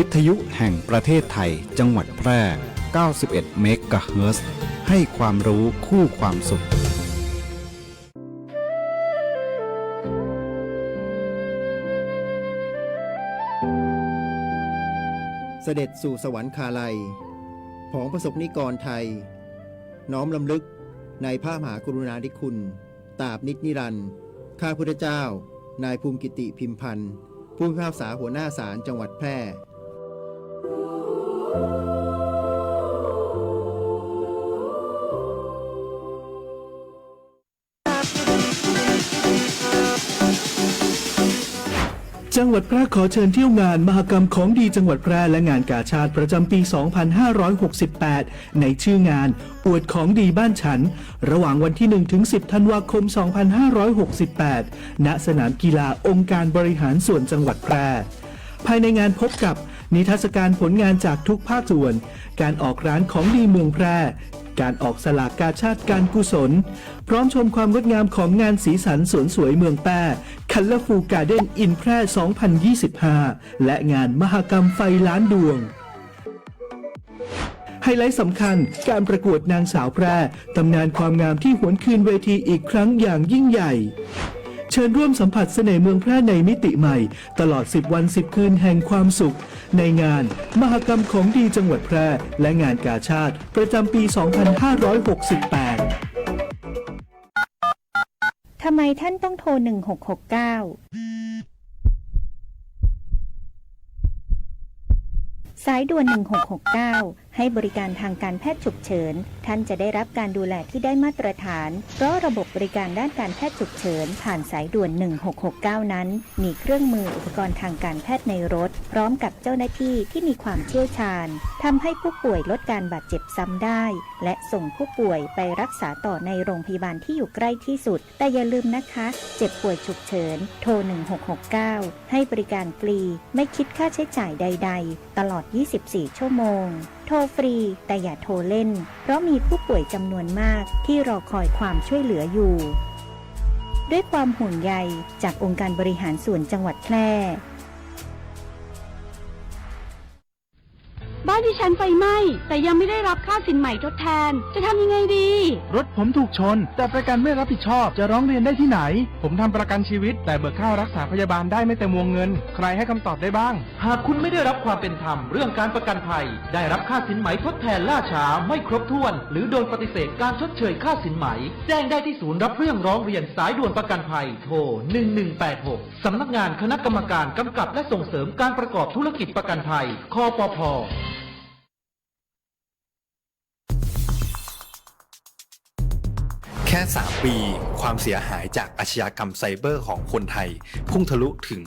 วิทยุแห่งประเทศไทยจังหวัดแพร่ 91 เมกะเฮิรตซ์ให้ความรู้คู่ความสุขเสด็จสู่สวรรคาลัยของประสบนิกรไทยน้อมลำลึกในพระมหากรุณาธิคุณตราบนิจนิรันดร์ข้าพุทธเจ้านายภูมิกิติพิมพันธ์ผู้พิพากษาหัวหน้าศาลจังหวัดแพร่จังหวัดแพร่ขอเชิญเที่ยวงานมหกรรมของดีจังหวัดแพร่และงานกาชาดประจำปี 2568 ในชื่องานอวดของดีบ้านฉันระหว่างวันที่ 1-10 ธันวาคม 2568 ณ สนามกีฬาองค์การบริหารส่วนจังหวัดแพร่ภายในงานพบกับนิทรรศการผลงานจากทุกภาคส่วนการออกร้านของดีเมืองแพร่การออกสลากกาชาดการกุศลพร้อมชมความงดงามของงานสีสันสวนสวยเมืองแพร่ Colorful Garden in แพร่ 2025 และงานมหกรรมไฟล้านดวงไฮไลท์สำคัญการประกวดนางสาวแพร่ตำนานความงามที่หวนคืนเวทีอีกครั้งอย่างยิ่งใหญ่เชิญร่วมสัมผัสเสน่ห์เมืองแพร่ในมิติใหม่ตลอด10 วัน 10 คืนแห่งความสุขในงานมหกรรมของดีจังหวัดแพร่และงานกาชาดประจำปี 2568 ทำไมท่านต้องโทร 1669 สายด่วน 1669 ให้บริการทางการแพทย์ฉุกเฉินท่านจะได้รับการดูแลที่ได้มาตรฐานเพราะระบบบริการด้านการแพทย์ฉุกเฉินผ่านสายด่วน 1669 นั้นมีเครื่องมืออุปกรณ์ทางการแพทย์ในรถพร้อมกับเจ้าหน้าที่ที่มีความเชี่ยวชาญทำให้ผู้ป่วยลดการบาดเจ็บซ้ำได้และส่งผู้ป่วยไปรักษาต่อในโรงพยาบาลที่อยู่ใกล้ที่สุดแต่อย่าลืมนะคะเจ็บป่วยฉุกเฉินโทร 1669 ให้บริการฟรีไม่คิดค่าใช้จ่ายใดๆตลอด 24 ชั่วโมงโทรฟรีแต่อย่าโทรเล่นเพราะมีผู้ป่วยจำนวนมากที่รอคอยความช่วยเหลืออยู่ด้วยความห่วงใยจากองค์การบริหารส่วนจังหวัดแพร่บ้านที่ฉันไฟไหม้แต่ยังไม่ได้รับค่าสินใหม่ทดแทนจะทำยังไงดีรถผมถูกชนแต่ประกันไม่รับผิดชอบจะร้องเรียนได้ที่ไหนผมทำประกันชีวิตแต่เบิกค่ารักษาพยาบาลได้ไม่เต็มวงเงินใครให้คำตอบได้บ้างหากคุณไม่ได้รับความเป็นธรรมเรื่องการประกันภัยได้รับค่าสินไหมทดแทนล่าช้าไม่ครบถ้วนหรือโดนปฏิเสธการชดเชยค่าสินไหมแจ้งได้ที่ศูนย์รับเรื่องร้องเรียนสายด่วนประกันภัยโทร 1186 สำนักงานคณะกรรมการกำกับและส่งเสริมการประกอบธุรกิจประกันภัยคปภ.แค่ 3 ปีความเสียหายจากอาชญากรรมไซเบอร์ของคนไทยพุ่งทะลุถึง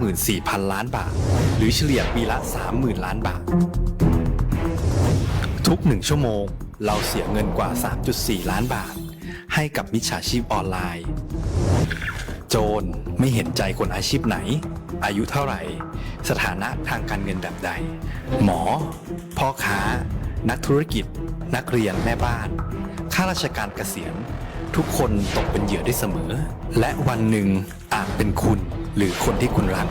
94,000 ล้านบาทหรือเฉลี่ยปีละ 30,000 ล้านบาททุก1 ชั่วโมงเราเสียเงินกว่า 3.4 ล้านบาทให้กับมิจฉาชีพออนไลน์โจรไม่เห็นใจคนอาชีพไหนอายุเท่าไหร่สถานะทางการเงินแบบใดหมอพ่อค้านักธุรกิจนักเรียนแม่บ้านข้าราชการเกษียณทุกคนตกเป็นเหยื่อได้เสมอและวันหนึ่งอาจเป็นคุณหรือคนที่คุณรัก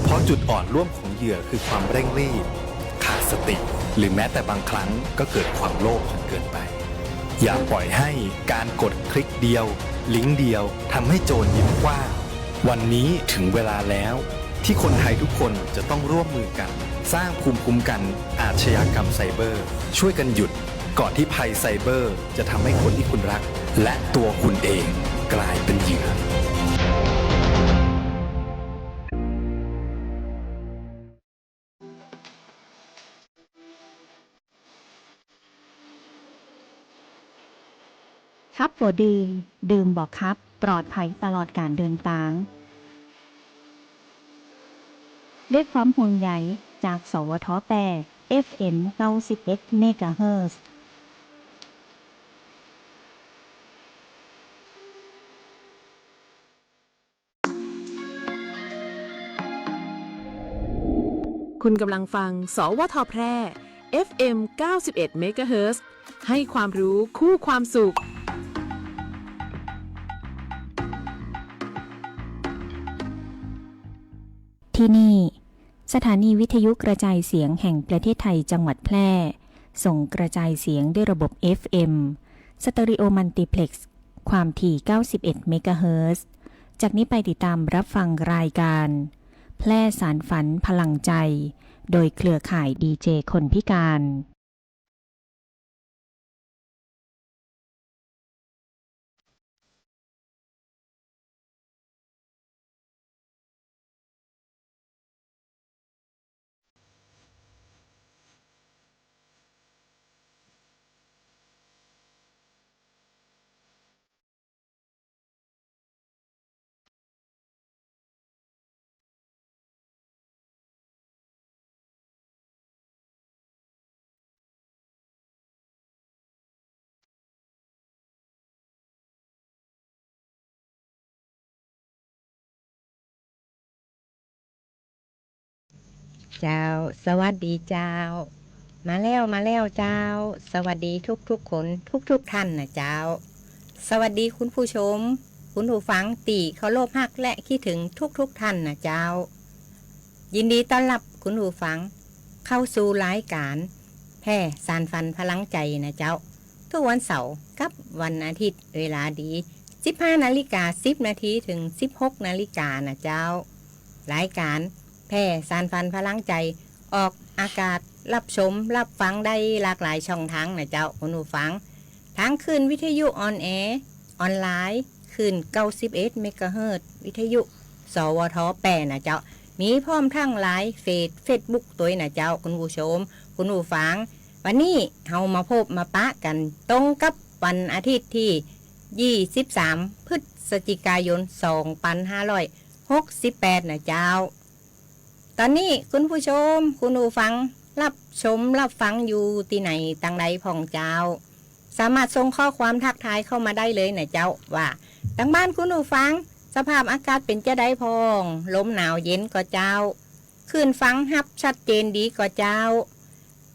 เพราะจุดอ่อนร่วมของเหยื่อคือความเร่งรีบขาดสติหรือแม้แต่บางครั้งก็เกิดความโลภจนเกินไปอย่าปล่อยให้การกดคลิกเดียวลิงก์เดียวทำให้โจรยิ้มกว้างวันนี้ถึงเวลาแล้วที่คนไทยทุกคนจะต้องร่วมมือกันสร้างภูมิคุ้มกันอาชญากรรมไซเบอร์ช่วยกันหยุดก่อนที่ภัยไซเบอร์จะทำให้คนที่คุณรักและตัวคุณเองกลายเป็นเหยื่อครับบ่ดื่มบอกครับปลอดภัยตลอดการเดินทางด้วยความห่วงใยจากสวทแปร FM 91 เมกะเฮิรตซ์คุณกำลังฟังสวทแพร่ FM 91 เมกะเฮิรตซ์ให้ความรู้คู่ความสุขที่นี่ สถานีวิทยุกระจายเสียงแห่งประเทศไทยจังหวัดแพร่ส่งกระจายเสียงด้วยระบบ FM สเตอริโอมัลติเพล็กซ์ความถี่ 91 เมกะเฮิรตซ์ จากนี้ไปติดตามรับฟังรายการแพร่สารฝันพลังใจโดยเครือข่ายดีเจคนพิการเจ้าสวัสดีเจ้ามาแล้วเจ้าสวัสดีทุกคนทุกท่านนะเจ้าสวัสดีคุณผู้ชมคุณผู้ฟังตีเคารพฮักและคิดถึงทุกท่านนะเจ้ายินดีต้อนรับคุณผู้ฟังเข้าสู่รายการแพร่สารฝันพลังใจนะเจ้าทุกวันเสาร์กับวันอาทิตย์เวลาดี 15:10 นาทีถึง 16 นาฬิกานะเจ้ารายการแพร่สารฝันพลังใจออกอากาศรับชมรับฟังได้หลากหลายช่องทางนะเจ้าคุณผู้ฟังทั้งคืนวิทยุออนแอร์ออนไลน์คืน91เมกะเฮิรตซ์วิทยุสวท8นะเจ้ามีพร้อมทั้งไลน์เฟซบุ๊กตัวนะเจ้าคุณผู้ชมคุณผู้ฟังวันนี้เฮามาพบมาปะกันตรงกับวันอาทิตย์ที่23พฤศจิกายน2568นะเจ้าตอนนี้คุณผู้ชมคุณผู้ฟังรับฟังอยู่ที่ไหนต่างใดพ่องเจ้าสามารถส่งข้อความทักทายเข้ามาได้เลยนะเจ้าว่าทางบ้านคุณผู้ฟังสภาพอากาศเป็นจะได้พองลมหนาวเย็นก็เจ้าคลื่นฟังฮับชัดเจนดีก็เจ้า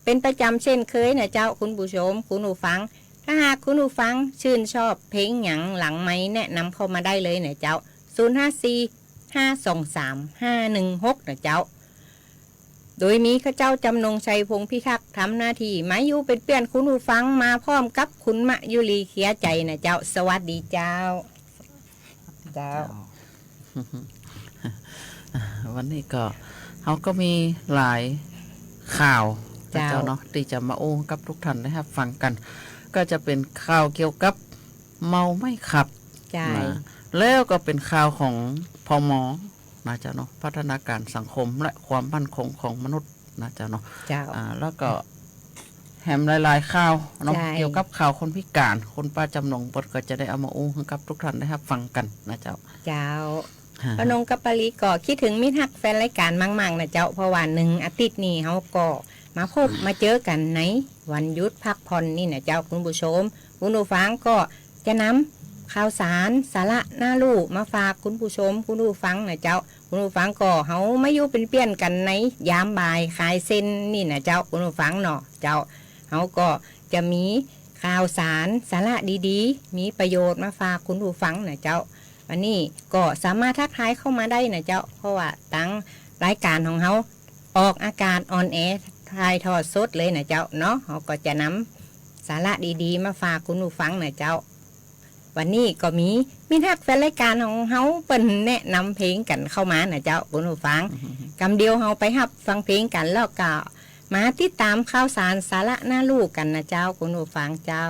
เป็นประจำเช่นเคยนะเจ้าคุณผู้ชมคุณผู้ฟังถ้าหากคุณผู้ฟังชื่นชอบเพลงหยังหลังไม้แนะนำเข้ามาได้เลยนะเจ้า054-523-516นะเจ้าโดยมีข้าเจ้าจำนงชัยพงพิทักษ์ทำหน้าที่มาอยู่เป็นเพื่อนคุณผู้ฟังมาพร้อมกับคุณมะยุรีเขียใจนะเจ้าสวัสดีเจ้าวันนี้ก็เขาก็มีหลายข่าวเจ้าเนาะที่จะมาโอ้กับทุกท่านนะครับฟังกันก็จะเป็นข่าวเกี่ยวกับเมาไม่ขับนะแล้วก็เป็นข่าวของพม.นะเจ้าเนาะพัฒนาการสังคมและความมั่นคงของมนุษย์นะเจ้าเนาะแล้วก็แถมหลายๆข่าวเนาะเกี่ยวกับข่าวคนพิการคนป้าจำนงบทก็จะได้เอามาอู้ให้กับทุกท่านนะครับฟังกันนะเจ้าพนงกับปารีก็คิดถึงมิตรฮักแฟนรายการมั่งๆนะเจ้าเพราะว่า1อาทิตย์นี้เขาก็มาพบมาเจอกันในวันหยุดพักผ่อนนี่นะเจ้าคุณผู้ชมคุณผู้ฟังก็จะนำข่าวสารสาระน่ารู้มาฝากคุณผู้ชมคุณผู้ฟังนะเจ้าคุณผู้ฟังก็เขาไม่อยู่เป็นเปี้ยนกันในยามบ่ายคลายเส้นนี่นะเจ้าคุณผู้ฟังเนาะเจ้าเขาก็จะมีข่าวสารสาระดีๆมีประโยชน์มาฝากคุณผู้ฟังนะเจ้าวันนี้ก็สามารถทักทายเข้ามาได้นะเจ้าเพราะว่าตั้งรายการของเขาออกอากาศออนแอร์ถ่ายทอดสดเลยนะเจ้าเนาะเขาก็จะนำสาระดีๆมาฝากคุณผู้ฟังนะเจ้าวันนี้ก็มีทักแฟนรายการของเขาเป็นแนะนำเพลงกันเข้ามานะเจ้าคุณผู้ฟังกำเดียวเขาไปฮับฟังเพลงกันแล้วก็มาติดตามข่าวสารสาระน่ารู้กันนะเจ้าคุณผู้ฟังเจ้า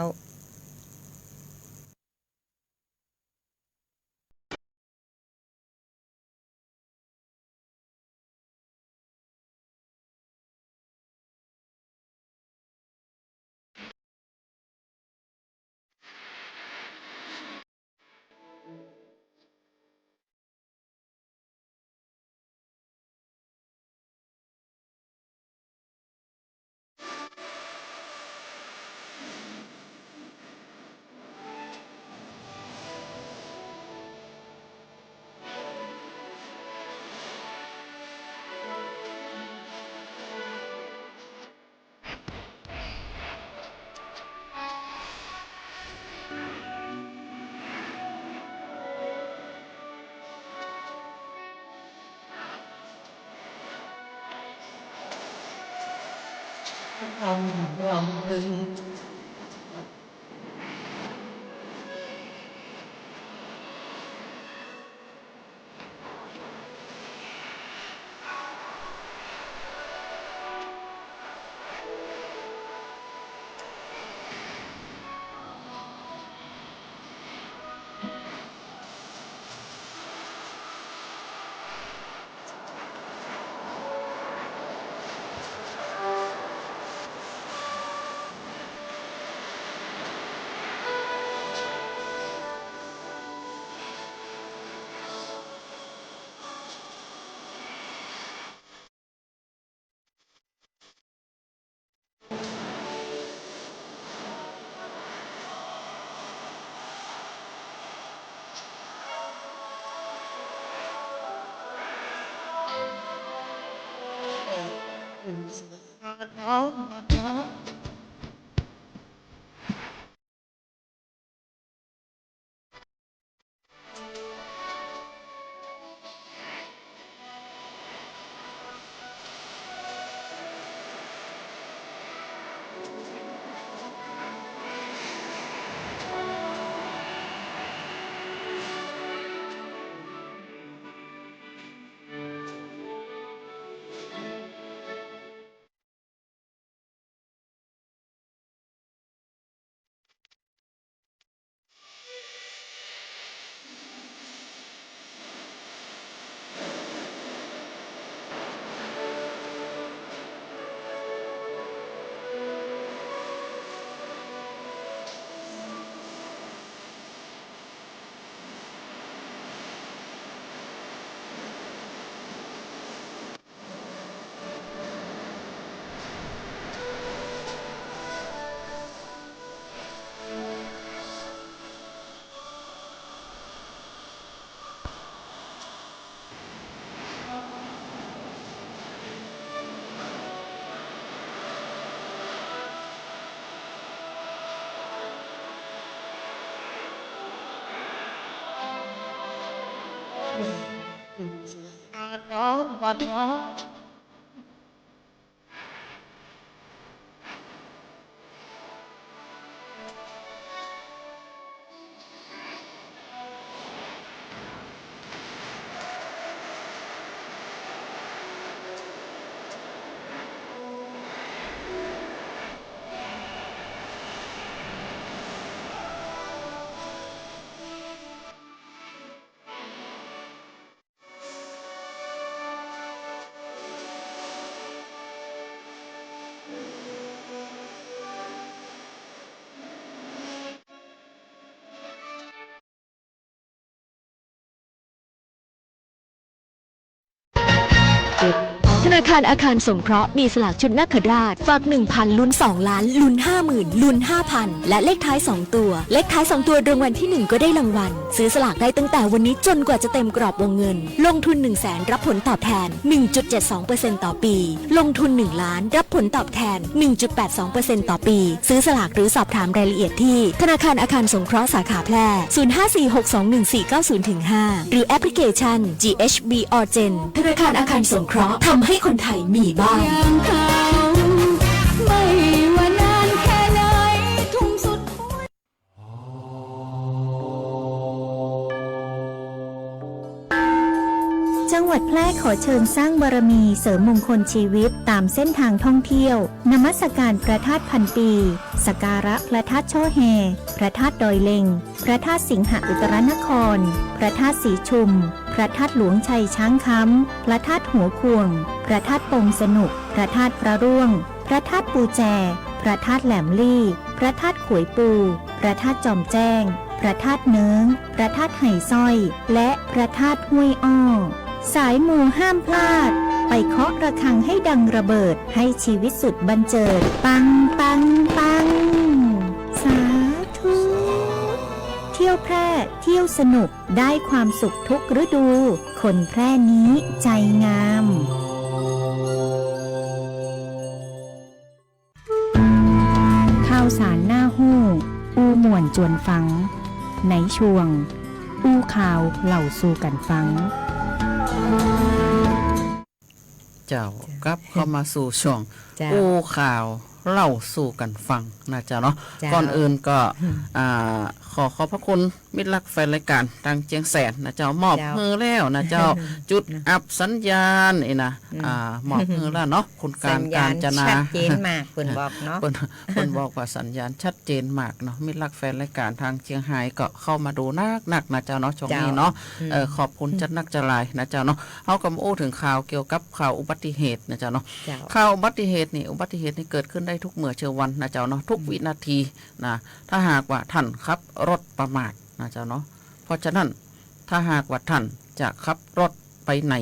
ธนาคารอาคารสงเคราะห์มีสลากชุดนาคราชฝาก 1,000 ลุ้น 2 ล้านลุ้น 50,000 ลุ้น 5,000 และเลขท้าย 2 ตัวเลขท้าย 2 ตัวรางวัลที่ 1 ก็ได้รางวัลซื้อสลากได้ตั้งแต่วันนี้จนกว่าจะเต็มกรอบวงเงินลงทุน 100,000 รับผลตอบแทน 1.72% ต่อปีลงทุน1ล้านรับผลตอบแทน 1.82% ต่อปีซื้อสลากหรือสอบถามรายละเอียดที่ธนาคารอาคารสงเคราะห์สาขาแพร่ 0546214490-5 หรือแอปพลิเคชัน GHB Orgen ธนาคารอาคารสงเคราะห์ทำให้คนไทยมีบ้านไม่ว่านานแค่ไหนทุ่มสุด จังหวัดแพร่ขอเชิญสร้างบารมีเสริมมงคลชีวิตตามเส้นทางท่องเที่ยวนมัสการพระธาตุพันปีสักการะพระธาตุช่อแฮพระธาตุดอยเล็งพระธาตุสิงหอุตรนครพระธาตุสีชุมพระธาตุหลวงชัยช้างค้ำพระธาตุหัวควงพระธาตุปงสนุกพระธาตุพระร่วงพระธาตุปูแจพระธาตุแหลมลี่พระธาตุขวยปูพระธาตุจอมแจ้งพระธาตุเนิ้งพระธาตุไหสร้อยและพระธาตุห้วยอ้อสายมูห้ามพลาดไปเคาะระฆังให้ดังระเบิดให้ชีวิตสุดบันเจิดปังปังปังสาธุเที่ยวแพร่เที่ยวสนุกได้ความสุขทุกฤดูคนแพร่นี้ใจงามข้าวสารหน้าหู้อูหม่วนจวนฟังในช่วงอู้ข่าวเหล่าสู่กันฟังเจ้ากลับเข้ามาสู่ช่วงอู้ข่าว เล่าสู่กันฟังนะเจ้าเนาะก่อนอื่นก็ขอบพระคุณมิตรรักแฟนรายการดังเจียงแสนนะเจ้ามอบมือแล้วนะเจ้าจุดอับสัญญาณนี่นะมอบมือแล้วเนาะคุณการจนาชัดเจนมากเพิ่นบอกเนาะเพิ่นบอกว่าสัญญาณชัดเจนมากเนาะมิตรรักแฟนรายการทางเชียงไฮ้ก็เข้ามาดูนักนะเจ้าเนาะช่วงนี้เนาะขอบคุณจัดนักจะลายนะเจ้าเนาะเฮาก็มาอู้ถึงข่าวเกี่ยวกับข่าวอุบัติเหตุนะเจ้าเนาะข่าวอุบัติเหตุนี่เกิดขึ้นได้ทุกเมื่อเช้าวันนะเจ้าเนาะทุกวินาทีนะถ้าหากว่าท่านขับรถประมาทนะเจ้าเนาะเพราะฉะนั้นถ้าหากว่าท่านจะขับรถไปไหน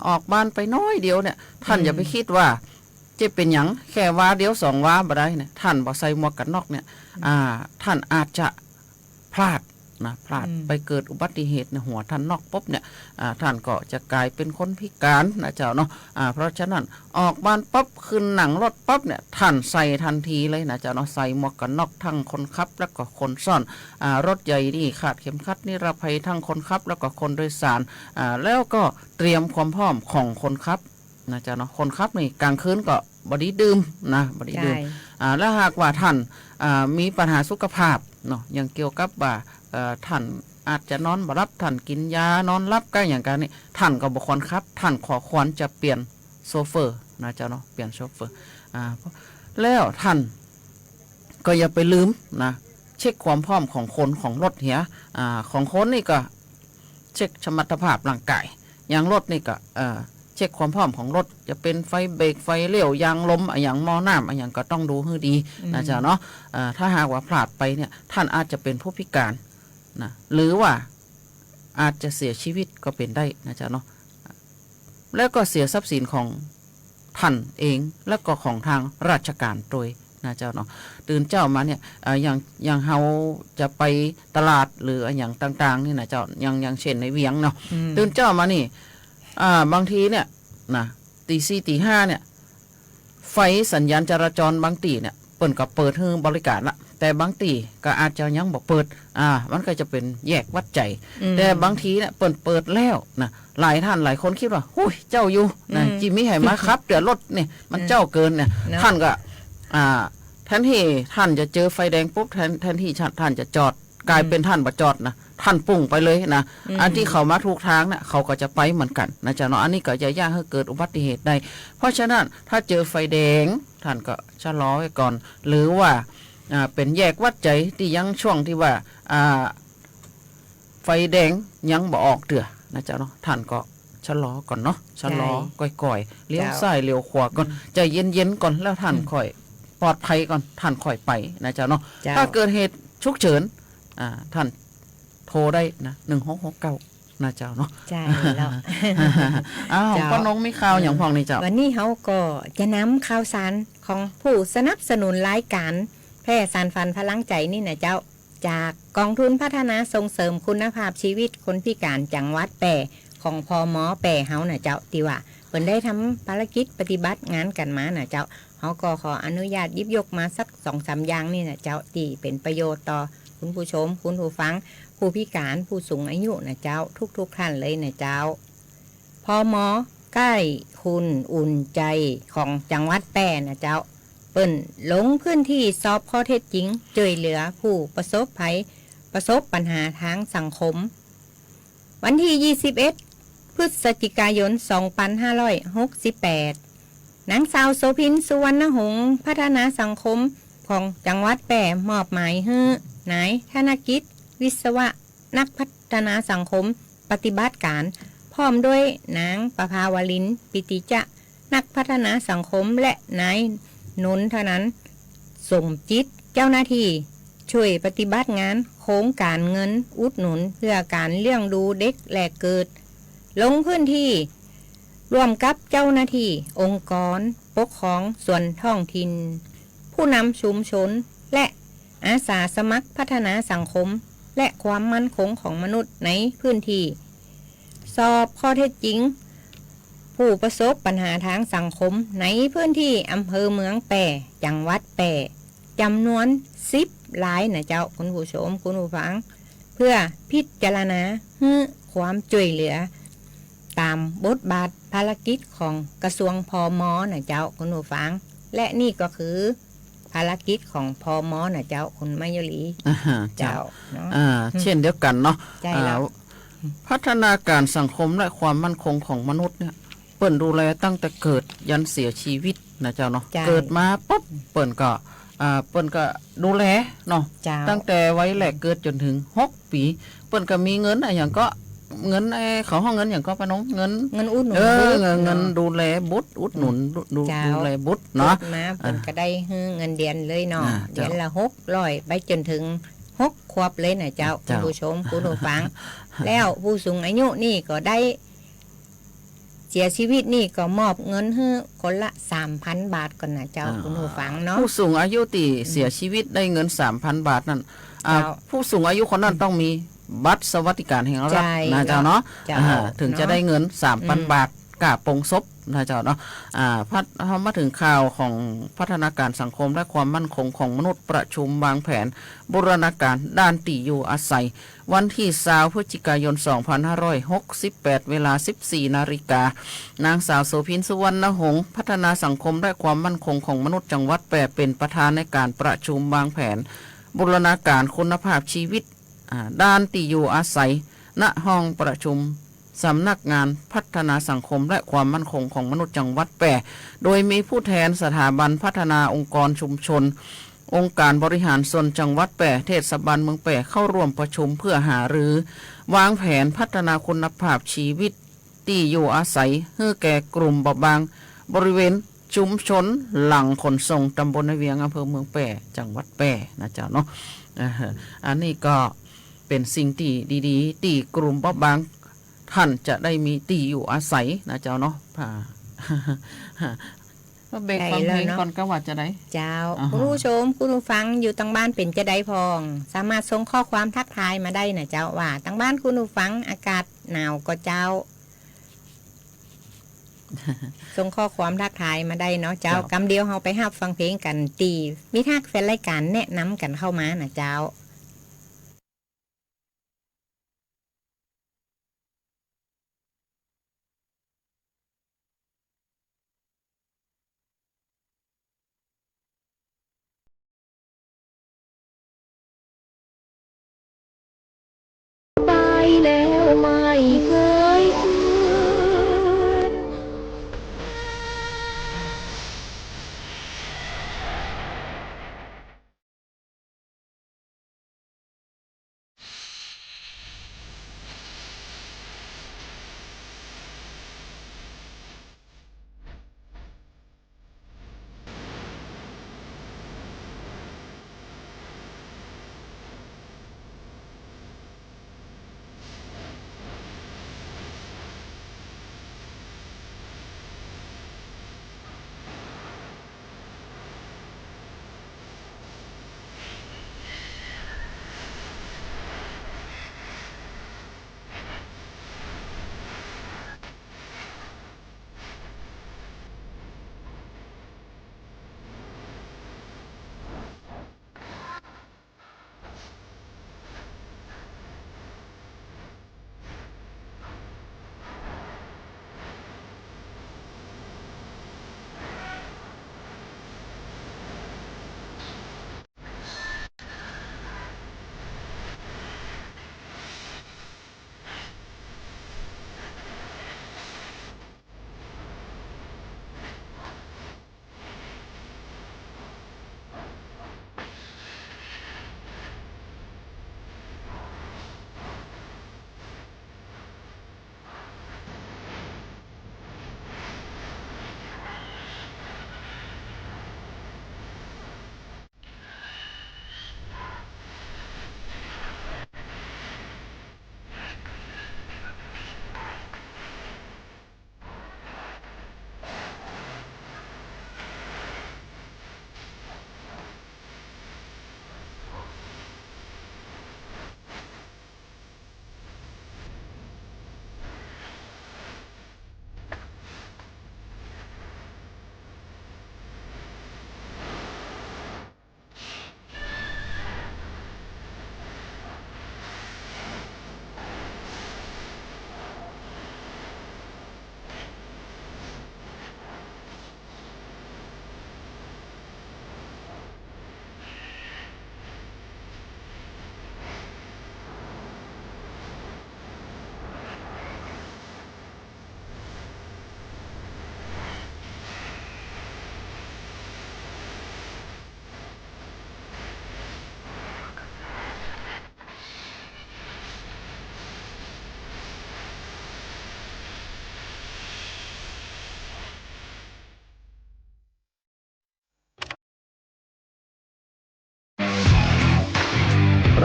ออกบ้านไปน้อยเดียวเนี่ยท่านอย่าไปคิดว่าจะเป็นหยังแค่ว่าเดียว2ว่าบ่ได้เนี่ยท่านบ่ใส่หมวกกันน็อกเนี่ยท่านอาจจะพลาดไปเกิดอุบัติเหตุในหัวท่านนอกปุ๊บเนี่ยท่านก็จะกลายเป็นคนพิการนะเจ้าเนาะเพราะฉะนั้นออกบ้านปั๊บขึ้นหนังรถปั๊บเนี่ยท่านใส่ทันทีเลยนะเจ้าเนาะใส่หมวกกันน็อกทั้งคนขับแล้วก็คนซ่อนรถใหญ่นี่ขาดเข็มขัดนิรภัยทั้งคนขับแล้วก็คนโดยสารแล้วก็เตรียมความพร้อมของคนขับนะเจ้าเนาะคนขับนี่กลางคืนก็บดีดื่มนะบดีดื่มแล้วหากว่าท่านมีปัญหาสุขภาพเนาะอย่างเกี่ยวกับว่าท่านอาจจะนอนบ่รับท่านกินยานอนรับก็อย่างกันนี่ท่านก็บ่ควรครับท่านขอควรจะเปลี่ยนโซเฟอร์นะเจ้าเนาะเปลี่ยนโซเฟอร์แล้วท่านก็อย่าไปลืมนะเช็คความพร้อมของคนของรถเหียของคนนี่ก็เช็คสมรรถภาพร่างกายอย่างรถนี่ก็เช็คความพร้อมของรถจะเป็นไฟเบรกไฟเลี้ยวยางลมอย่างมอน้ำอย่างก็ต้องดูให้ดีนะเจ้าเนาะถ้าหากว่าพลาดไปเนี่ยท่านอาจจะเป็นผู้พิการนะหรือว่าอาจจะเสียชีวิตก็เป็นได้นะเจ้าเนาะแล้วก็เสียทรัพย์สินของท่านเองแล้วก็ของทางราชการโดยนะเจ้าเนาะตื่นเจ้ามาเนี่ยอย่างเฮาจะไปตลาดหรืออย่างต่างๆนี่นะเจ้าอย่างเช่นในเวียงเนาะตื่นเจ้ามานี่บางทีเนี่ยนะตี 4 ตี 5เนี่ยไฟสัญญาณจราจรบางตีเนี่ยเปิดก็เปิดให้บริการละแต่บางตีก็อาจจะยังบอกเปิดมันก็จะเป็นแยกวัดใจแต่บางทีเนี่ยเปิดแล้วนะหลายท่านหลายคนคิดว่าโอ้ยเจ้าอยู่นะจิมิให้มาครับเดี๋ยวรถเนี่ยมันเจ้าเกินเนี่ยท่านก็แทนที่ท่านจะเจอไฟแดงปุ๊บแทนที่ท่านจะจอดกลายเป็นท่านบ่จอดนะท่านปุ่งไปเลยนะอันที่เขามาถูกทางเนี่ยเขาก็จะไปเหมือนกันนะจ๊ะเนาะอันนี้ก็จะยากให้เกิดอุบัติเหตุได้เพราะฉะนั้นถ้าเจอไฟแดงท่านก็ชะลอไว้ก่อนหรือว่าเป็นแยกวัดใจที่ยังช่วงที่ว่าไฟแดงยังบ่ออกเดือนะจ๊ะเนาะท่านก็ชะลอก่อนเนาะชะลอก่อยๆเลี้ยวซ้ายเลี้ยวขวาก่อนใจเย็นๆก่อนแล้วท่านค่อยปลอดภัยก่อนท่านค่อยไปนะจ๊ะเนาะถ้าเกิดเหตุฉุกเฉินท่านโทรได้นะ1669นะเจ้าเนาะใช่แล้วป้าน้องมีข่าวอย่างพองนี่เจ้าวันนี้เขาก็จะนำข่าวสารของผู้สนับสนุนรายการแพร่สานฟันพลังใจนี่นะเจ้าจากกองทุนพัฒนาส่งเสริมคุณภาพชีวิตคนพิการจังหวัดแปร่ของพม.แปร่เฮานะเจ้าที่ว่าเพิ่นได้ทำภารกิจปฏิบัติงานกันมานะเจ้าเขาก็ขออนุญาตยิบยกมาสัก 2-3 อย่างนี่นะเจ้าที่เป็นประโยชน์ต่อคุณผู้ชมคุณผู้ฟังผู้พิการผู้สูงอายุนะเจ้าทุกท่านเลยนะเจ้าพม.ใกล้คุณอุ่นใจของจังหวัดแปร่นะเจ้าเปิ้นลงพื้นที่สอบข้อเท็จจริงช่วยเหลือผู้ประสบปัญหาทางสังคมวันที่21พฤศจิกายน2568นางสาวโสภินสุวรรณหงษ์พัฒนาสังคมของจังหวัดแปร่มอบหมายให้นายธนกิจวิศวะนักพัฒนาสังคมปฏิบัติการพร้อมด้วยนางประภาวลินปิติจะนักพัฒนาสังคมและนายนนทนันสมจิตเจ้าหน้าที่ช่วยปฏิบัติงานโครงการเงินอุดหนุนเพื่อการเลี้ยงดูเด็กแรกเกิดลงพื้นที่ร่วมกับเจ้าหน้าที่องค์กรปกครองส่วนท้องถิ่นผู้นำชุมชนและอาสาสมัครพัฒนาสังคมและความมั่นคงของมนุษย์ในพื้นที่สอบข้อเท็จจริงผู้ประสบปัญหาทางสังคมในพื้นที่อำเภอเมืองแปร่จังหวัดแปร่จำนวน10รายนะเจ้าคุณผู้ชมคุณผู้ฟังเพื่อพิจารณาให้ความช่วยเหลือตามบทบาทภารกิจของกระทรวงพม.นะเจ้าคุณผู้ฟัง และนี่ก็คือภารกิจของพมนะเจ้าคุณมายุรีเจ้าเนาะเช่นเดียวกันเนาะ ใช่แล้ว พัฒนาการสังคมและความมั่นคงของมนุษย์เนี่ยเปิ่นดูแลตั้งแต่เกิดยันเสียชีวิตนะเจ้าเนาะเกิดมาปุ๊บเปิ่นก็ดูแลเนาะตั้งแต่ไว้แหลกเกิดจนถึง6 ปีเปิ่นก็มีเงินอะไรอย่างก็เงินเขาห้องเงินอย่างก็ปะน้องเงินอุดหนุนเงินดูแลบุตรอุดหนุนดูแลบุตรเนาะมาเปิ่นก็ได้เงินเดือนเลยเนาะเดือนละ600ไปจนถึง6 ขวบเลยนะเจ้าคุณผู้ชมคุณผู้ฟัง แล้วผู้สูงอายุนี่ก็ได้เสียชีวิตนี่ก็มอบเงินให้คนละ 3,000 บาทก่อนนะเจ้าคุณผู้ฟังเนาะผู้สูงอายุที่เสียชีวิตได้เงิน 3,000 บาทนั่นผู้สูงอายุคนนั้นต้องมีบัตรสวัสดิการแห่งรัฐนะเจ้าเนาะถึงจะได้เงิน 3,000 บาทกะปงศพนะเจ้าเนาะพอมาถึงข่าวของพัฒนาการสังคมและความมั่นคงของมนุษย์ประชุมวางแผนบูรณาการด้านที่อยู่อาศัยวันที่20 พฤศจิกายน 2568 เวลา 14 นาฬิกานางสาวโสภินสุวรรณหงษ์พัฒนาสังคมและความมั่นคงของมนุษย์จังหวัดแปรเป็นประธานในการประชุมวางแผนบูรณาการคุณภาพชีวิตด้านที่อยู่อาศัยณห้องประชุมสำนักงานพัฒนาสังคมและความมั่นคงของมนุษย์จังหวัดแปรโดยมีผู้แทนสถาบันพัฒนาองค์กรชุมชนองค์การบริหารส่วนจังหวัดแปรเทศบาลเมืองแปรเข้าร่วมประชุมเพื่อหารือวางแผนพัฒนาคุณภาพชีวิตที่อยู่อาศัยให้แก่กลุ่มเบาบางบริเวณชุมชนหลังขนส่งตำบลในเวียงอำเภอเมืองแปรจังหวัดแปรนะเจ้าเนาะอันนี้ก็เป็นสิ่งที่ดีๆที่กลุ่มเบาบางท่านจะได้มีที่อยู่อาศัยนะเจ้าเนาะก็เบรกฟังเพลงก่อนก็ว่าจะได้เจ้าคุณผู้ชมคุณผู้ฟังอยู่ตั้งบ้านเป็นจะได้พองสามารถส่งข้อความทักทายมาได้นะเจ้าว่าตั้งบ้านคุณผู้ฟังอากาศหนาวก็เจ้า ส่งข้อความทักทายมาได้เนาะเจ้ากำเดียวเราไปหับฟังเพลงกันตีมีทักแฟนรายการแนะนำกันเข้ามานะเจ้าแล้วไม่เคยคืน ไ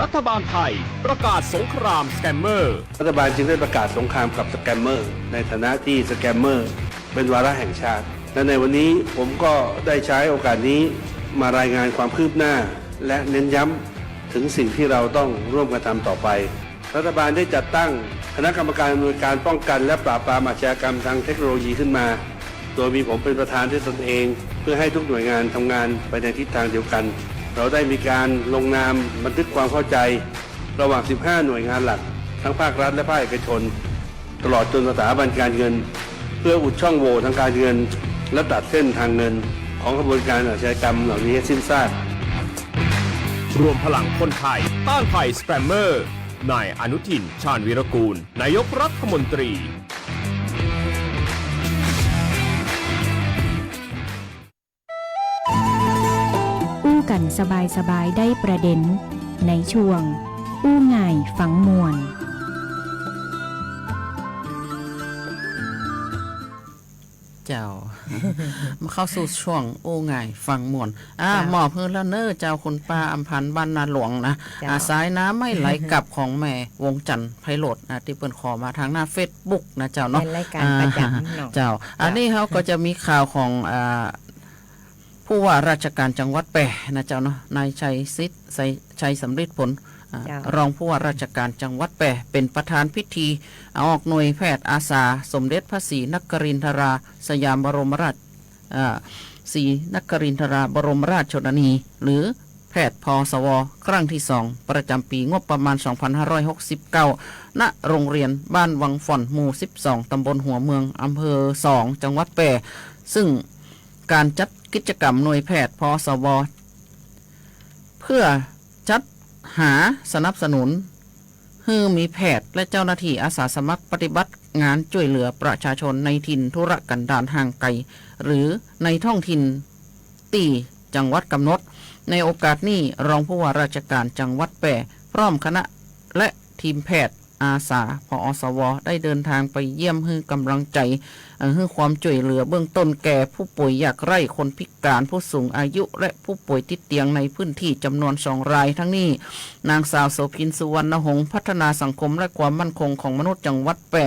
รัฐบาลไทยประกาศสงครามสแกมเมอร์รัฐบาลจึงได้ประกาศสงครามกับสแกมเมอร์ในฐานะที่สแกมเมอร์เป็นวาระแห่งชาติและในวันนี้ผมก็ได้ใช้โอกาสนี้มารายงานความคืบหน้าและเน้นย้ำถึงสิ่งที่เราต้องร่วมกันทำต่อไปรัฐบาลได้จัดตั้งคณะกรรมการอำนวยการป้องกันและปราบปรามอาชญากรรมทางเทคโนโลยีขึ้นมาโดยมีผมเป็นประธานด้วยตนเองเพื่อให้ทุกหน่วยงานทำงานไปในทิศทางเดียวกันเราได้มีการลงนามบันทึกความเข้าใจระหว่าง 15 หน่วยงานหลักทั้งภาครัฐและภาคเอกชนตลอดจนสถาบันการเงินเพื่ออุดช่องโหว่ทางการเงินและตัดเส้นทางเงินของกระบวนการอาชญากรรมเหล่านี้ให้สิ้นซากรวมพลังคนไทยต้านภัยสแกมเมอร์นายอนุทินชาญวีรกูลนายกรัฐมนตรีอู้กันสบายๆได้ประเด็นในช่วงอู้ง่ายฝังมวลเจ้า มาเข้าสู่ช่วงโอ้ง่ายฟังม่วนหมอบเพื่อแล้วเนอเจ้าคุณป้าอำพันธ์บ้านนาหลวงนะสายน้ำไม่ไหลกลับของแม่วงจันทร์ไพโรจน์นะที่เปิ้นขอมาทางหน้า Facebook นะเจ้าเนาะเป็นรายการประจำเจ้าอันนี้เขาก็จะมีข่าวของผู้ว่าราชการจังหวัดแปะนะเจ้าเนาะนายชัยสำริดผลรองผู้ว่าราชการจังหวัดแปะเป็นประธานพิธีออกหน่วยแพทย์อาสาสมเด็จพระศรีนครินทราสยามบรมราชศรีนครินทราบรมราชชนนีหรือแพทย์พสวครั้งที่2ประจำปีงบประมาณ 2569 ณ โรงเรียนบ้านวังฝ่อนหมู่ 12 ตำบลหัวเมืองอำเภอ2จังหวัดแปะซึ่งการจัดกิจกรรมหน่วยแพทย์พสวเพื่อจัดหาสนับสนุนให้มีแพทย์และเจ้าหน้าที่อาสาสมัครปฏิบัติงานช่วยเหลือประชาชนในถิ่นธุรกันดารห่างไกลหรือในท้องถิ่นตีจังหวัดกำหนดในโอกาสนี้รองผู้ว่าราชการจังหวัดแปะพร้อมคณะและทีมแพทย์อาสาพอสวได้เดินทางไปเยี่ยมให้กำลังใจให้ความช่วยเหลือเบื้องต้นแก่ผู้ป่วยยากไร้คนพิการผู้สูงอายุและผู้ป่วยติดเตียงในพื้นที่จำนวน2 รายทั้งนี้นางสาวโสภินสุวรรณหงษ์พัฒนาสังคมและความมั่นคงของมนุษย์จังหวัดแปะ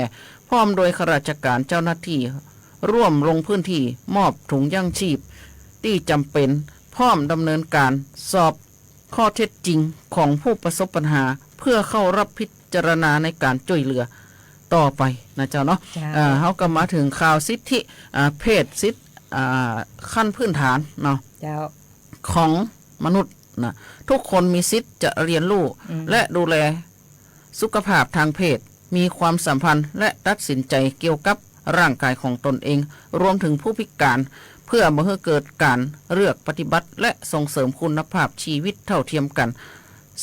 พร้อมโดยข้าราชการเจ้าหน้าที่ร่วมลงพื้นที่มอบถุงย่างชีพที่จำเป็นพร้อมดำเนินการสอบข้อเท็จจริงของผู้ประสบปัญหาเพื่อเข้ารับพิจารณาในการช่วยเหลือต่อไปนะเจ้าเนาะเขาก็มาถึงข่าวสิทธิเพศสิทธิขั้นพื้นฐานเนาะของมนุษย์นะทุกคนมีสิทธิ์จะเรียนรู้และดูแลสุขภาพทางเพศมีความสัมพันธ์และตัดสินใจเกี่ยวกับร่างกายของตนเองรวมถึงผู้พิการเพื่อบ่ให้เกิดการเลือกปฏิบัติและส่งเสริมคุณภาพชีวิตเท่าเทียมกัน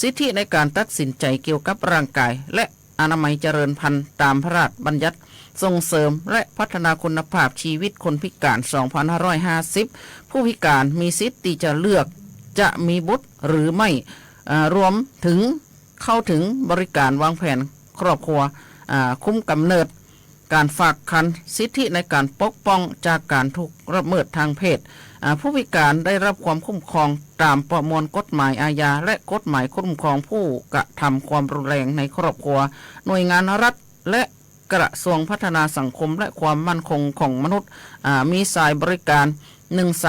สิทธิในการตัดสินใจเกี่ยวกับร่างกายและอนามัยเจริญพันธุ์ตามพระราชบัญญัติส่งเสริมและพัฒนาคุณภาพชีวิตคนพิการ 2550 ผู้พิการมีสิทธิ์ที่จะเลือกจะมีบุตรหรือไม่รวมถึงเข้าถึงบริการวางแผนครอบครัวคุ้มกำเนิดการฝากคันสิทธิในการปกป้องจากการถูกละเมิดทางเพศผู้พิการได้รับความคุ้มครองตามประมวลกฎหมายอาญาและกฎหมายคุ้มครองผู้กระทำความรุนแรงในครอบครัวหน่วยงานรัฐและกระทรวงพัฒนาสังคมและความมั่นคงของมนุษย์มีสายบริการ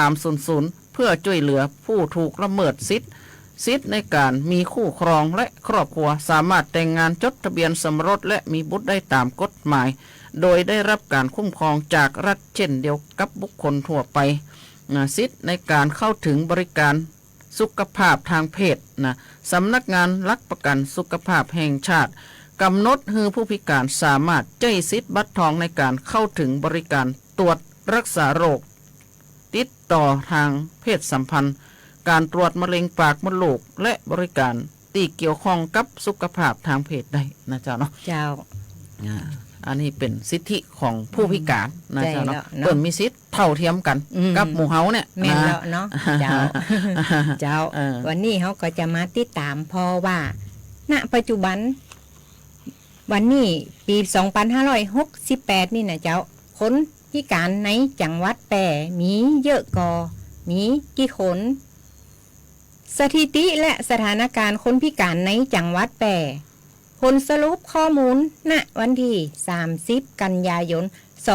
1300เพื่อช่วยเหลือผู้ถูกละเมิดสิทธิในการมีคู่ครองและครอบครัวสามารถแต่งงานจดทะเบียนสมรสและมีบุตรได้ตามกฎหมายโดยได้รับการคุ้มครองจากรัฐเช่นเดียวกับบุคคลทั่วไปสิทธิในการเข้าถึงบริการสุขภาพทางเพศสำนักงานหลักประกันสุขภาพแห่งชาติกำหนดให้ผู้พิการสามารถใช้สิทธิบัตรทองในการเข้าถึงบริการตรวจรักษาโรคติดต่อทางเพศสัมพันธ์การตรวจมะเร็งปากมดลูกและบริการที่เกี่ยวข้องกับสุขภาพทางเพศได้นะเจ้าเนาะเจ้าอันนี้เป็นสิทธิของผู้พิการนะเจ้าเนาะเปิดมีสิทธิเท่าเทียมกันกับหมู่เฮาเนี่ยแม่นแล้วเนาะเจ้าวันนี้เขาก็จะมาติดตามเพราะว่าณปัจจุบันวันนี้ปี2568นี่นะเจ้าคนพิการในจังหวัดแปรมีเยอะกอมีกี่คน สถิติและสถานการณ์คนพิการในจังหวัดแปร่ผลสรุปข้อมูลณวันที่30 กันยายน 2568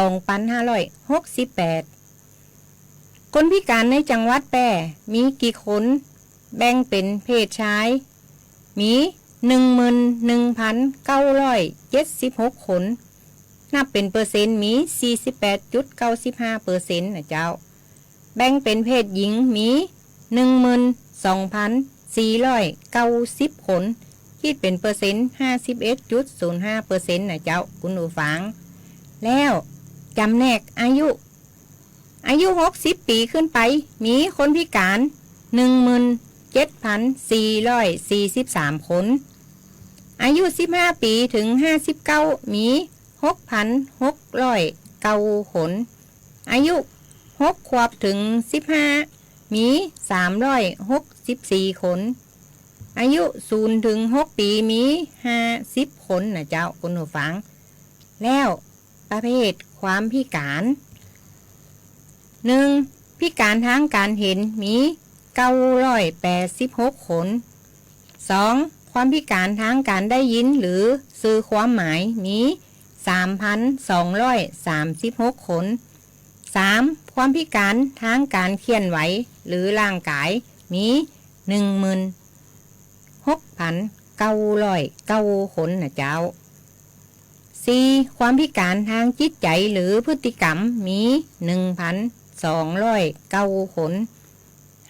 คนพิการในจังหวัดแปร่มีกี่คนแบ่งเป็นเพศชายมี 11,976 คนนับเป็นเปอร์เซ็นต์มี 48.95% นะเจ้าแบ่งเป็นเพศหญิงมี 12,490 คนคิดเป็นเปอร์เซ็นต์ 51.05% นะเจ้าคุณผู้ฟังแล้วจำแนกอายุ60 ปีขึ้นไปมีคนพิการ 17,443 คนอายุ15 ปีถึง59มี 6,609 คนอายุ6 ขวบถึง15มี364 คนอายุ0 ถึง 6 ปีมี50 คนนะเจ้าคุณผู้ฟังแล้วประเภทความพิการ 1. พิการทางการเห็นมี986 คน 2. ความพิการทางการได้ยินหรือสื่อความหมายมี 3,236 คน 3. ความพิการทางการเคลื่อนไหวหรือร่างกายมี 16,909 คนนะเจ้า 4. ความพิการทางจิตใจหรือพฤติกรรมมี 1,209 คน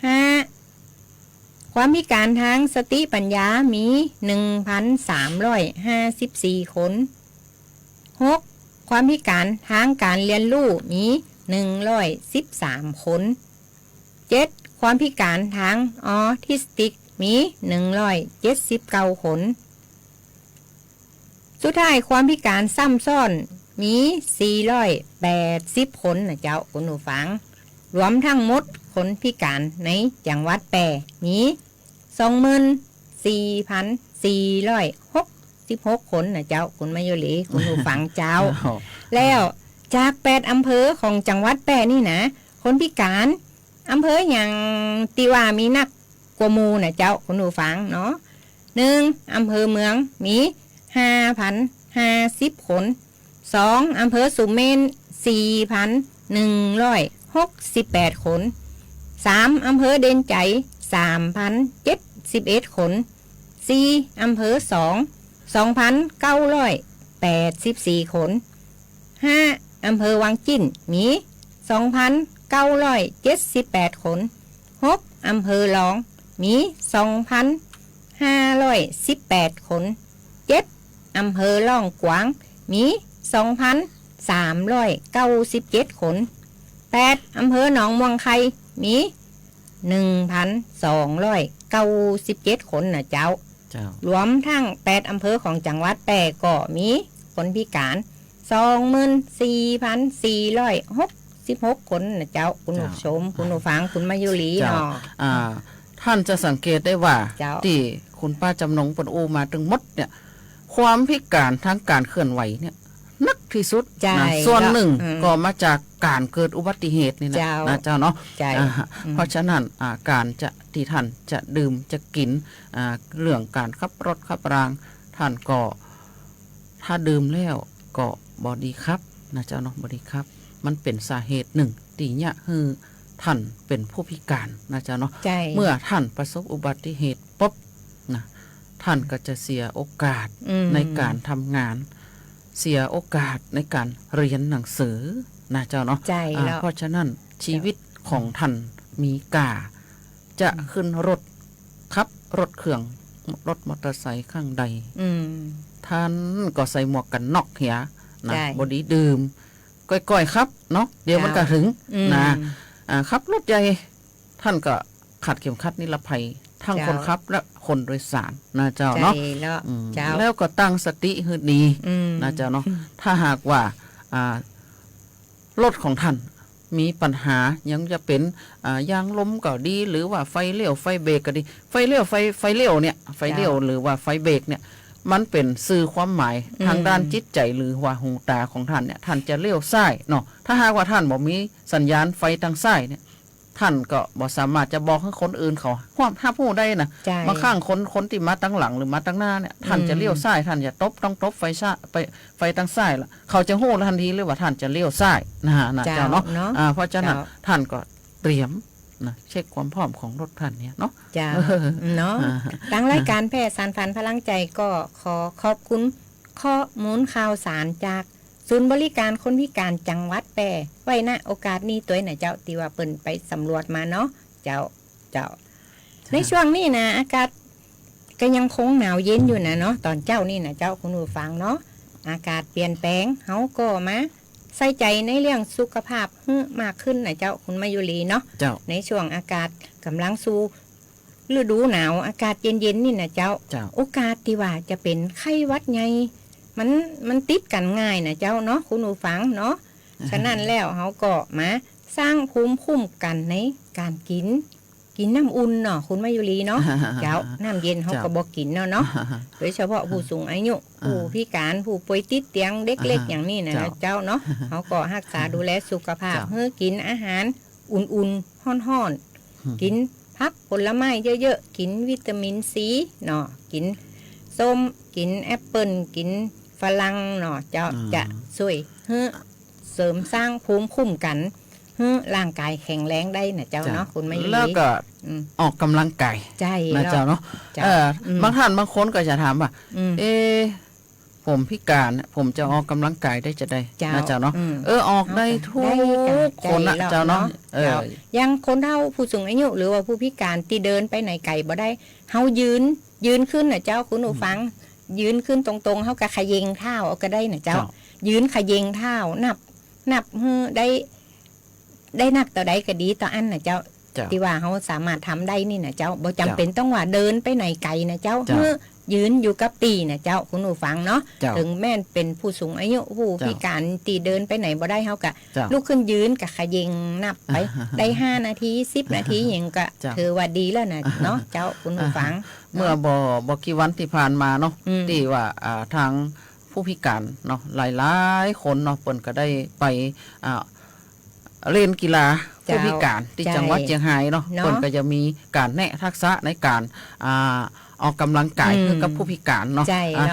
5. ความพิการทางสติปัญญามี 1,354 คน 6. ความพิการทางการเรียนรู้มี113 คน 7. ความพิการทางออทิสติกมี179 คนสุดท้ายความพิการซ้ำซ้อนมี480 คนนะเจ้าคุณผู้ฟังรวมทั้งหมดคนพิการในจังหวัดแปร่มี 24,466 คนนะเจ้าคุณมายุรีคุณผู้ฟังเจ้า แล้วจาก8อำเภอของจังหวัดแปร่นี่นะคนพิการอำเภออย่างติว่ามีนักกว่าหมู่นะเจ้าคุณผู้ฟังเนาะ 1. อำเภอเมืองมี 5,050 คน 2. อำเภอสุเมน 4,168 คน 3. อำเภอเด่นใจ 3,071 คน 4. อำเภอ2,984 คน 5. อำเภอวังจิ้นมี 2,978 คน 6. อำเภอหลองมี 2,518 คน 7. อำเภอล่องกวางมี 2,397 คน 8. อำเภอหนองม่วงไข่มี 1,297 คนนะเจ้ารวมทั้ง8อำเภอของจังหวัดแปร่ก็มีคนพิการ 24,466 คนนะเจ้าคุณผู้ชมคุณผู้ฟังคุณมายุรีเนาะท่านจะสังเกตได้ว่าที่คุณป้าจำนงปนอูมาถึงหมดเนี่ยความพิการทางการเคลื่อนไหวเนี่ยนักที่สุดนะส่วนหนึ่งก็มาจากการเกิดอุบัติเหตุนี่นะเจ้าเนาะเพราะฉะนั้นการจะที่ท่านจะดื่มจะกินเรื่องการขับรถขับรางท่านก็ถ้าดื่มแล้วก็บอดีครับนะเจ้าเนาะบอดีครับมันเป็นสาเหตุหนึ่งที่เนี่ยคือท่านเป็นผู้พิการนะเจ้าเนาะเมื่อท่านประสบอุบัติเหตุปุ๊บนะท่านก็จะเสียโอกาสในการทำงานเสียโอกาสในการเรียนหนังสือนะเจ้าเนาะเพราะฉะนั้นชีวิตของท่านมีกาจะขึ้นรถขับรถเครื่องรถมอเตอร์ไซค์ข้างใดท่านก็ใส่หมวกกันน็อกเหียนะบอดีดื่มก้อยๆครับเนาะเดี๋ยวมันก็ถึงนะขับรถใหญ่ท่านก็ขัดเข็มขัดนิรภัยทั้งคนขับและคนโดยสารนะเจ้าเนาะแล้วก็ตั้งสติให้ดีนะเจ้าเนาะถ้าหากว่ารถของท่านมีปัญหายังจะเป็นยางล้มก็ดีหรือว่าไฟเลี้ยวไฟเบรกก็ดีไฟเลี้ยวเนี่ยไฟเลี้ยวหรือว่าไฟเบรกเนี่ยมันเป็นสื่อความหมายทางด้านจิตใจหรือว่าหูตาของท่านเนี่ยท่านจะเลี้ยวซ้ายเนาะถ้าหากว่าท่านบอกมีสัญญาณไฟทางซ้ายเนี่ย ท่านก็บ่สามารถจะบอกให้คนอื่นเขาห้ามผู้ได้นะบางครั้งคนที่มาตั้งหลังหรือมาตั้งหน้าเนี่ยท่านจะเลี้ยวซ้ายท่านจะต้องตบไฟซ้ายไฟตั้งซ้ายละเขาจะโห่ทันทีเลยว่าท่านจะเลี้ยวซ้ายนะเจ้าเนาะเพราะฉะนั้นท่านก็เตรียมนะเช็คความพร้อมของรถท่านเนี่ยเนาะจ้าเนาะทางรายการแพทย์สารฝันพลังใจก็ขอขอบคุณข้อมูลข่าวสารจากศูนย์บริการคนพิการจังหวัดแปรไว้ณโอกาสนี้ตัวไหนเจ้าที่ว่าเปิ่นไปสำรวจมาเนาะเจ้าในช่วงนี้นะอากาศก็ยังคงหนาวเย็นอยู่นะเนาะตอนเจ้านี่นะเจ้าคุณผู้ฟังเนาะอากาศเปลี่ยนแปลงเฮาก็มาใส่ใจในเรื่องสุขภาพมากขึ้นนะเจ้าคุณมายุรีเนาะในช่วงอากาศกำลังสู่ฤดูหนาวอากาศเย็นๆนี่นะเจ้าโอกาสที่ว่าจะเป็นไข้หวัดใหญ่มันติดกันง่ายนะเจ้าเนาะคุณผู้ฟังเนาะฉะนั้นแล้วเขาก็มาสร้างภูมิคุ้มกันในการกินน้ำอุ่นเนาะคุณมายุรีเนาะเจ้าน้ำเย็นเขาก็บอกกินเนาะโดยเฉพาะผู้สูงอายุผู้พิการผู้ป่วยติดเตียงเด็กๆอย่างนี้นะเจ้าเนาะเขาก็รักษาดูแลสุขภาพเพื่อกินอาหารอุ่นๆห้อนๆกินผักผลไม้เยอะๆกินวิตามินซีเนาะกินส้มกินแอปเปิ้ลกินฝรั่งเนาะจะช่วยเสริมสร้างภูมิคุ้มกันร่างกายแข็งแรงได้นะเจ้าเนาะคุณไม่แล้วก็ออกกำลังกายนะเจ้าเนาะบางท่านบางคนก็จะถามว่าผมพิการผมจะออกกำลังกายได้จะได้นะเจ้าเนาะออกได้ทุกคนนะเจ้าเนาะยังคนเฒ่าผู้สูงอายุหรือว่าผู้พิการที่เดินไปไหนไกลบ่ได้เฮายืนขึ้นนะเจ้าคุณผู้ฟังยืนขึ้นตรงๆเขาก็ขยเยงเท้าเอาก็ได้นะเจ้ายืนขยเยงเท้านับได้นักต่อใดก็ดีต่ออันนะเจ้าที่ว่าเขาสามารถทำได้นี่นะเจ้าบ่จำเป็นต้องว่าเดินไปไหนไกลนะเจ้ายืนอยู่กับตีนะเจ้าคุณผู้ฟังเนาะถึงแม่นเป็นผู้สูงอายุผู้พิการตีเดินไปไหนบ่ได้เขาก็ลุกขึ้นยืนกับขยเยงนับไปได้5 นาที10 นาทีอย่างก็ถือว่าดีแล้วนะเนาะเจ้าคุณผู้ฟังเมื่อบ่กี่วันที่ผ่านมาเนาะที่ว่าทางผู้พิการเนาะหลายๆคนเนาะเปิ้นก็ได้ไปเล่นกีฬาผู้พิการที่จังหวัดเชียงรายเนาะเปิ้นก็จะมีการแนะทักษะในการออกกำลังกายให้กับผู้พิการเนาะ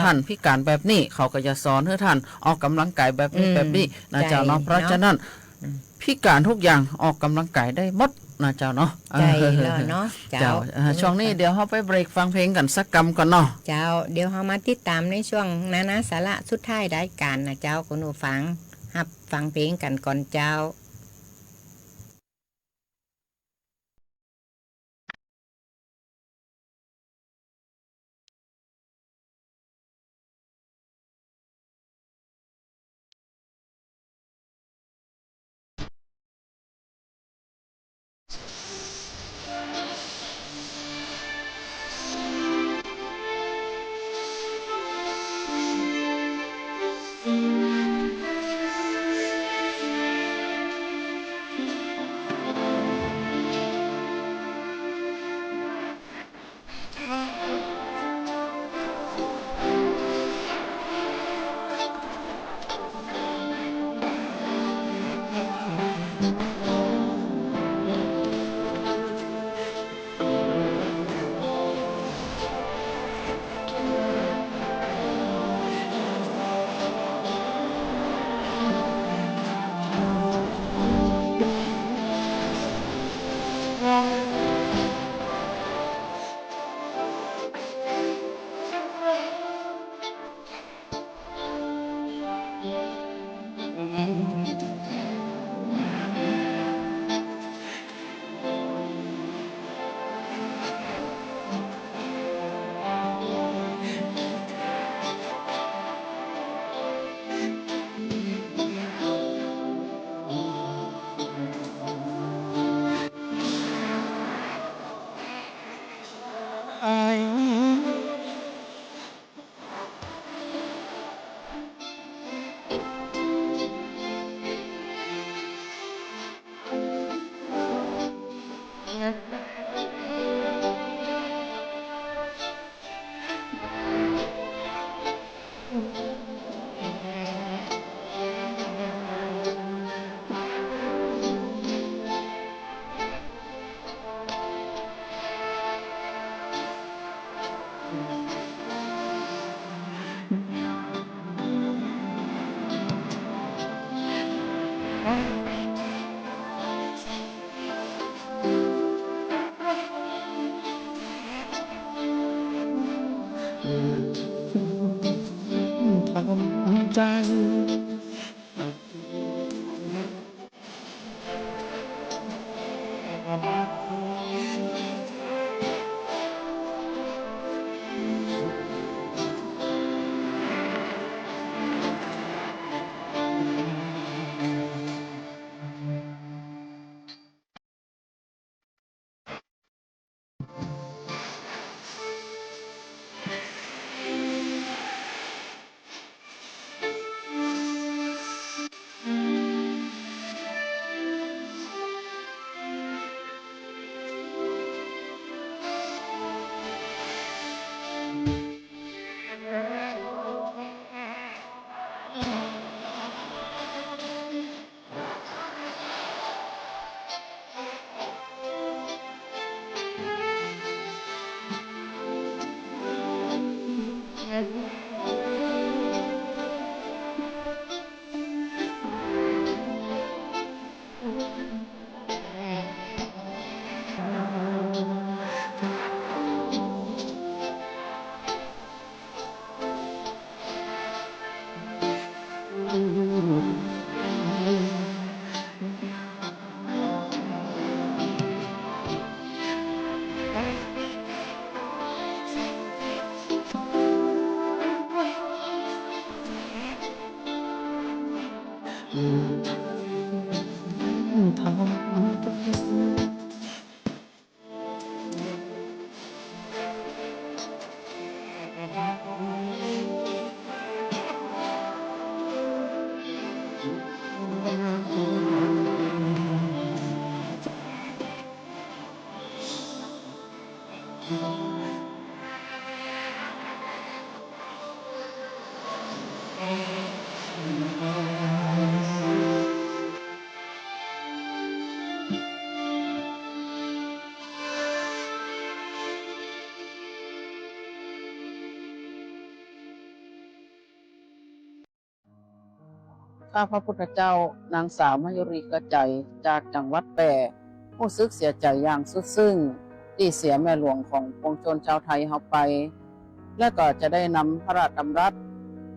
ท่านพิการแบบนี้เขาก็จะสอนให้ท่านออกกำลังกายแบบนี้นะเจ้าเนาะเพราะฉะนั้นพิการทุกอย่างออกกำลังกายได้หมดนะเจ้าเนาะใช่แล้วเนาะเจ้าช่วงนี้เดี๋ยวเราไปเบรกฟังเพลงกันสักกำก่อนเนาะเจ้าเดี๋ยวเรามาติดตามในช่วงนาสาระสุดท้ายรายการนะเจ้าคุณผู้ฟังรับฟังเพลงกันก่อนเจ้า ำใจ ข้าพระพุทธเจ้านางสาวมยุรีกระใจจากจังหวัดแปร่รู้สึกเสียใจอย่างสุดซึ้งที่เสียแม่หลวงของปวงชนชาวไทยเฮาไป และก็จะได้นำพระราชดำรัส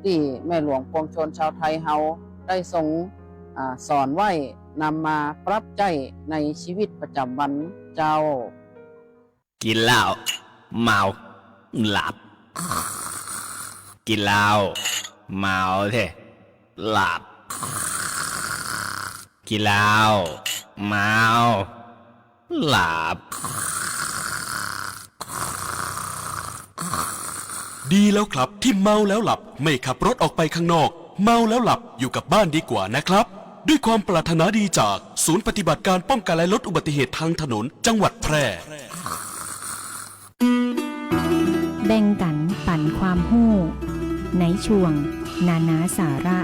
ที่แม่หลวงปวงชนชาวไทยเฮาได้ทรงสอนไว้นำมาปรับใช้ในชีวิตประจำวันเจ้า กินเหล้าเมาหลับ กินเหล้าเมาเถอะหลับ กินเหล้าเมาหลับ ดีแล้วครับที่เมาแล้วหลับไม่ขับรถออกไปข้างนอกเมาแล้วหลับอยู่กับบ้านดีกว่านะครับด้วยความปรารถนาดีจากศูนย์ปฏิบัติการป้องกันและลดอุบัติเหตุทางถนนจังหวัดแพร่แบ่งกันปั่นความหู้ในช่วงนานาสาระ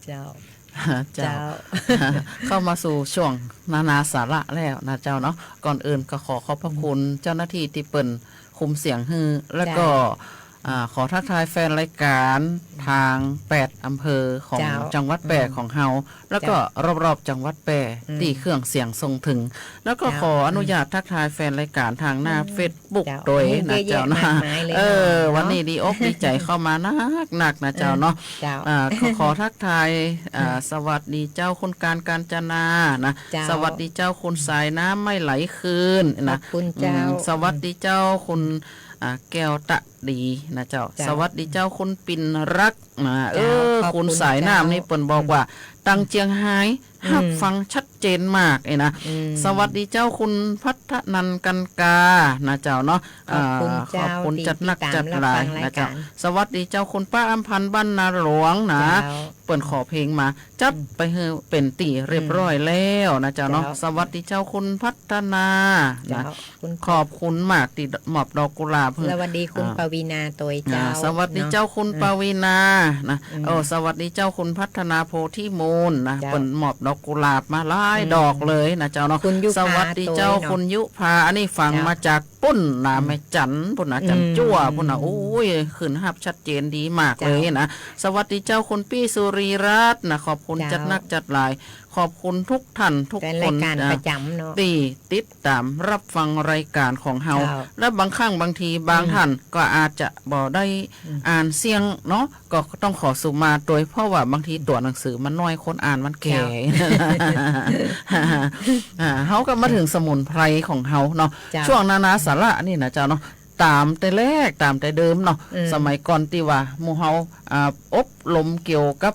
เจ้า เข้ามาสู่ช่วงนานาสาระแล้วนะเจ้าเนาะก่อนอื่นก็ขอขอบพระคุณเจ้าหน้าที่ที่เปิ่นคุมเสียงฮือแล้วก็ขอทักทายแฟนรายการทาง8อำเภอของจังหวัดแปร่ของเฮาแล้วก็รอบๆจังหวัดแปร่ที่เครื่องเสียงส่งถึงแล้วก็ขออนุญาตทักทายแฟนรายการทางหน้า Facebook โดยนะเจ้านะวันนี้ดีอกดีใจเข้ามาหนักนะเจ้าเนาะขอทักทายสวัสดีเจ้าคุณการกาญจนานะสวัสดีเจ้าคุณสายน้ำไม่ไหลคืนนะสวัสดีเจ้าคุณแก้วตะดีนะเจ้าสวัสดีเจ้าคุณปิ่นรักคุณสายน้ำนี่เปิ่นบอกว่าตังเจียงไฮ้หับฟังชัดเจนมากไอ้นะสวัสดีเจ้าคุณพัฒนันกันกานะเจ้าเนาะขอบคุณจัดนักจัดหลายนะเจ้าสวัสดีเจ้าคุณป้าอัมพันธ์บ้านนาหลวงนะเปิ่นขอเพลงมาจับไปเฮอเป็นตีเรียบร้อยแล้วนะเจ้าเนาะสวัสดีเจ้าคุณพัฒนานะขอบคุณมากที่มอบดอกกุหลาบสวัสดีคุณปวีนาตัวเจ้าสวัสดีเจ้าคุณปวีนานะสวัสดีเจ้าคุณพัฒนาโพธิมูลนะเปิ่นมอบดอกกุหลาบมาหลายดอกเลยนะเจ้าเนาะสวัสดีเจ้าคุณยุพาอันนี้ฟังมาจากปุ ปุ้นนะแม่จันปุ่นนะจันจั่วปุ่นนะโอ้ยขึ้นหับชัดเจนดีมากเลยนะสวัสดีเจ้าคุณปี้สุรีรัตน์นะขอบคุณจัดนักจัดหลายขอบคุณทุกท่านทุกคนประจำเนาะที่ติดตามรับฟังรายการของเฮาและบางครั้งบางทีบางท่านก็อาจจะบ่ได้อ่านเสียงเนาะก็ต้องขอสุมาโดยเพราะว่าบางทีตัวหนังสือมันน้อยคนอ่านมันแก่เฮาก็มาถึงสมุนไพรของเฮาเนาะช่วงนานาสาระนี่นะเจ้าเนาะตามแต่แรกตามแต่เดิมเนาะสมัยก่อนที่ว่าหมู่เฮาอบรมเกี่ยวกับ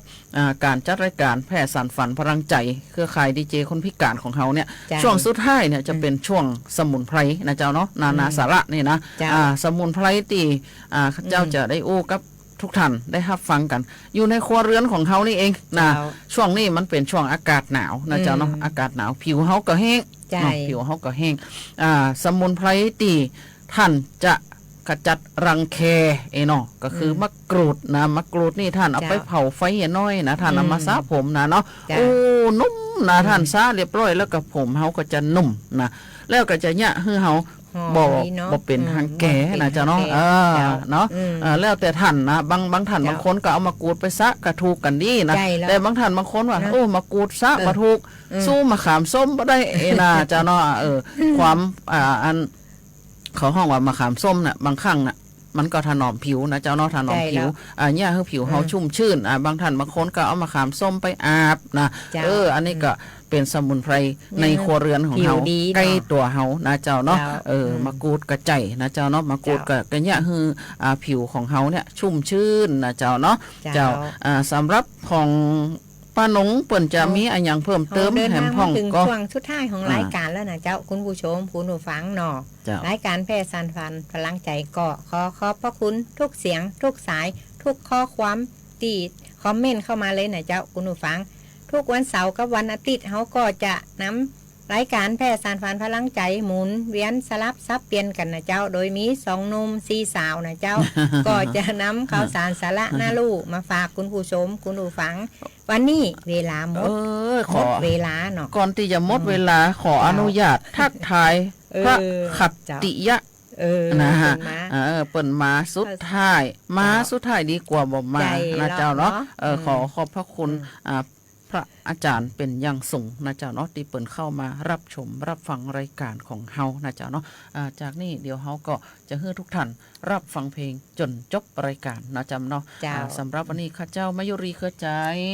การจัดรายการแพร่สานฝันพลังใจเครือข่ายดีเจคนพิการของเฮาเนี่ยช่วงสุดท้ายเนี่ยจะเป็นช่วงสมุนไพรนะเจ้าเนาะนานาสาระนี่นะสมุนไพรที่เจ้าจะได้อู้กับทุกท่านได้รับฟังกันอยู่ในครัวเรือนของเฮานี่เองนะช่วงนี้มันเป็นช่วงอากาศหนาวนะเจ้าเนาะอากาศหนาวผิวเฮาก็แห้งผิวเฮาก็แห้งสมุนไพรที่ท่านจะขจัดรังแคเนาะก็คือมะกรูดนะมะกรูดนี่ท่านเอาไปเผาไฟน้อยนะท่านเอามาซะผมนะเนาะโอ้นุ่มนะท่านซะเรียบร้อยแล้วก็ผมเฮาก็จะนุ่มนะแล้วก็จะเนี่ยคือเฮาบ่เป็นทางแก่นะเจ้าเนาะเนาะแล้วแต่ท่านนะบางท่านบางคนก็เอามากรูดไปซะกระถูกกันดีนะแต่บางท่านบางคนว่าโอ้มากรูดซะบ่ถูกสู้มะขามส้มบ่ได้นะเจ้าเนาะความอันเขาห้องว่ามะขามส้มน่ะบางครั้งน่ะมันก็ถนอมผิวนะเจ้าเนาะถนอมผิวเนี่ยคือผิวเฮาชุ่มชื่นบางท่านบางคนก็เอามะขามส้มไปอาบนะอันนี้ก็เป็นสมุนไพรในครัวเรือนของเฮาใกล้ตัวเฮานะเจ้าเนาะมะกรูดกระใจนะเจ้าเนาะมะกรูดก็เนี่ยคือผิวของเฮาเนี่ยชุ่มชื่นนะเจ้าเนาะเจ้าสำหรับของป้าหนงเปิ่นจะมีอะไรอย่างเพิ่มเติมแถมพ่องก็ช่วงสุดท้ายของรายการแล้วนะเจ้าคุณผู้ชมคุณผู้ฟังเนาะรายการแพร่สานฝันพลังใจก็ขอบพระคุณทุกเสียงทุกสายทุกข้อความตีคอมเมนต์เข้ามาเลยนะเจ้าคุณผู้ฟังทุกวันเสาร์กับวันอาทิตย์เขาก็จะนำรายการแพร่สานฝันพลังใจหมุนเวียนสลับซับเปลี่ยนกันนะเจ้าโดยมี2 หนุ่ม4 สาวนะเจ้า ก็จะนำข่าวสารสาระน่ารู้มาฝากคุณผู้ชมคุณผู้ฟังวันนี้เวลาหมดเวลาเนาะก่อนที่จะหมดเวลาขออนุญาตทักทายพระขัตติยะนะฮะเปิ่นมาสุดท้ายดีกว่าบ่มานะเจ้าเนาะขอบพระคุณพระอาจารย์เป็นอย่างสูงนะเจ้าเนาะที่เปิ่นเข้ามารับชมรับฟังรายการของเฮานะเจ้าเนาะจากนี้เดี๋ยวเฮาก็จะให้ทุกท่านรับฟังเพลงจนจบรายการนะจำเนาะสำหรับวันนี้ข้าเจ้ามายุรีเครือใจ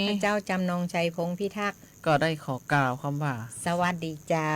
ข้าเจ้าจำนงชัยพงพิทักษ์ก็ได้ขอกล่าวคำว่าสวัสดีเจ้า